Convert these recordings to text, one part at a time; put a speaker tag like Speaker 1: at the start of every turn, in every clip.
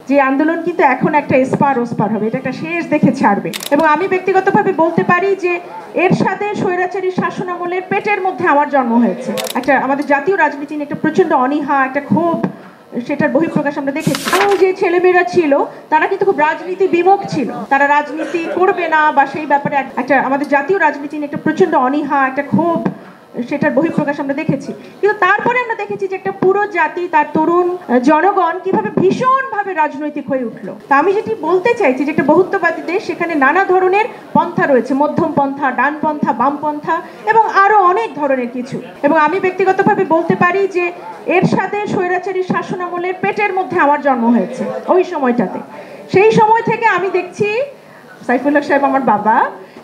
Speaker 1: যে আন্দোলন কিন্তু এখন একটা এসপার ওসপার হবে, এটা একটা শেষ দেখে ছাড়বে। এবং আমি ব্যক্তিগতভাবে বলতে পারি যে এর সাথে স্বৈরাচারী শাসনামলের পেটের মধ্যে আমার জন্ম হয়েছে। একটা আমাদের জাতীয় রাজনীতি নিয়ে একটা প্রচন্ড অনীহা, একটা ক্ষোভ, সেটার বহিঃপ্রকাশ আমরা দেখেছি। যে ছেলেমেয়েরা ছিল তারা কিন্তু খুব রাজনীতি বিমুখ ছিল, তারা রাজনীতি করবে না বা সেই ব্যাপারে একটা আমাদের জাতীয় রাজনীতি নিয়ে একটা প্রচন্ড অনীহা, একটা ক্ষোভ, সেটার বহিঃপ্রকাশ আমরা দেখেছি। কিন্তু তারপরে আমরা দেখেছি যে একটা পুরো জাতি, তার তরুণ জনগণ কিভাবে ভীষণভাবে রাজনৈতিক হয়ে উঠলো। তা আমি যেটি বলতে চাইছি যে একটা বহুত্ববাদী দেশ, সেখানে নানা ধরনের পন্থা রয়েছে, মধ্যম পন্থা, ডানপন্থা, বামপন্থা এবং আরো অনেক ধরনের কিছু। এবং আমি ব্যক্তিগতভাবে বলতে পারি যে এর সাথে স্বৈরাচারী শাসনামলের পেটের মধ্যে আমার জন্ম হয়েছে ওই সময়টাতে। সেই সময় থেকে আমি দেখছি, সাইফুল্লাহ সাহেব আমার বাবা,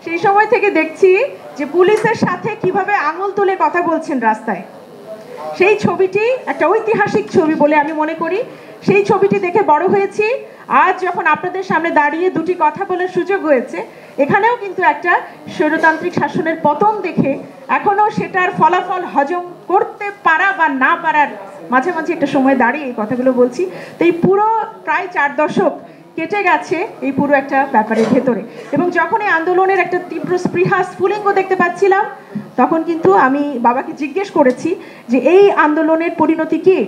Speaker 1: সেই সময় থেকে দেখছি যে পুলিশের সাথে কিভাবে আঙুল তুলে কথা বলছেন রাস্তায়। সেই ছবিটি একটা ঐতিহাসিক ছবি বলে আমি মনে করি। সেই ছবিটি দেখে বড় হয়েছি। আজ যখন আপনাদের সামনে দাঁড়িয়ে দুটি কথা বলার সুযোগ হয়েছে, এখানেও কিন্তু একটা স্বৈরতান্ত্রিক শাসনের পতন দেখে এখনো সেটার ফলাফল হজম করতে পারা বা না পারার মাঝামাঝি একটা সময় দাঁড়িয়ে এই কথাগুলো বলছি। তো এই পুরো প্রায় 4 দশক কেটে গেছে এই পুরো একটা ব্যাপারের ভেতরে। এবং যখন এই আন্দোলনের একটা তীব্র স্পৃহা, স্ফুলিঙ্গ দেখতে পাচ্ছিলাম, তখন কিন্তু আমি বাবাকে জিজ্ঞেস করেছি যে এই আন্দোলনের পরিণতি কি।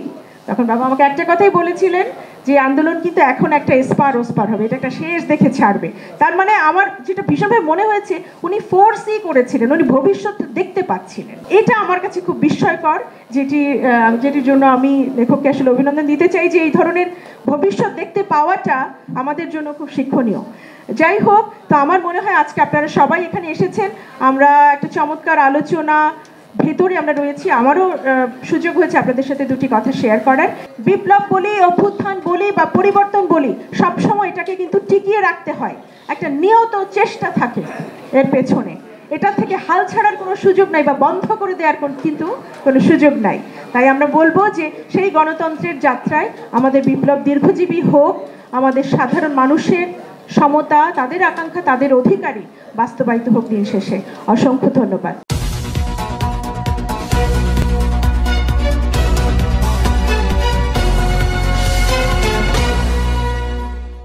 Speaker 1: তখন বাবা আমাকে একটা কথাই বলেছিলেন যে আন্দোলন কিন্তু এখন একটা এসপার ওসপার হবে, এটা একটা শেষ দেখে ছাড়বে। তার মানে আমার যেটা ভীষণভাবে মনে হয়েছে, উনি ফোর্সই করেছিলেন, উনি ভবিষ্যৎ দেখতে পাচ্ছিলেন। এটা আমার কাছে খুব বিস্ময়কর, যেটির জন্য আমি লেখককে আসলে অভিনন্দন দিতে চাই যে এই ধরনের ভবিষ্যৎ দেখতে পাওয়াটা আমাদের জন্য খুব শিক্ষণীয়। যাই হোক, তো আমার মনে হয় আজকে আপনারা সবাই এখানে এসেছেন, আমরা একটা চমৎকার আলোচনা ভেতরে আমরা রয়েছি। আমারও সুযোগ হয়েছে আপনাদের সাথে দুটি কথা শেয়ার করার। বিপ্লব বলি, অভ্যুত্থান বলি বা পরিবর্তন বলি, সবসময় এটাকে কিন্তু টিকিয়ে রাখতে হয়, একটা নিয়ত চেষ্টা থাকে এর পেছনে। এটা থেকে হাল ছাড়ার কোনো সুযোগ নাই বা বন্ধ করে দেওয়ার কিন্তু কোনো সুযোগ নাই। তাই আমরা বলবো যে সেই গণতন্ত্রের যাত্রায় আমাদের বিপ্লব দীর্ঘজীবী হোক, আমাদের সাধারণ মানুষের সমতা, তাদের আকাঙ্ক্ষা, তাদের অধিকারই বাস্তবায়িত হোক দিন শেষে। অসংখ্য ধন্যবাদ।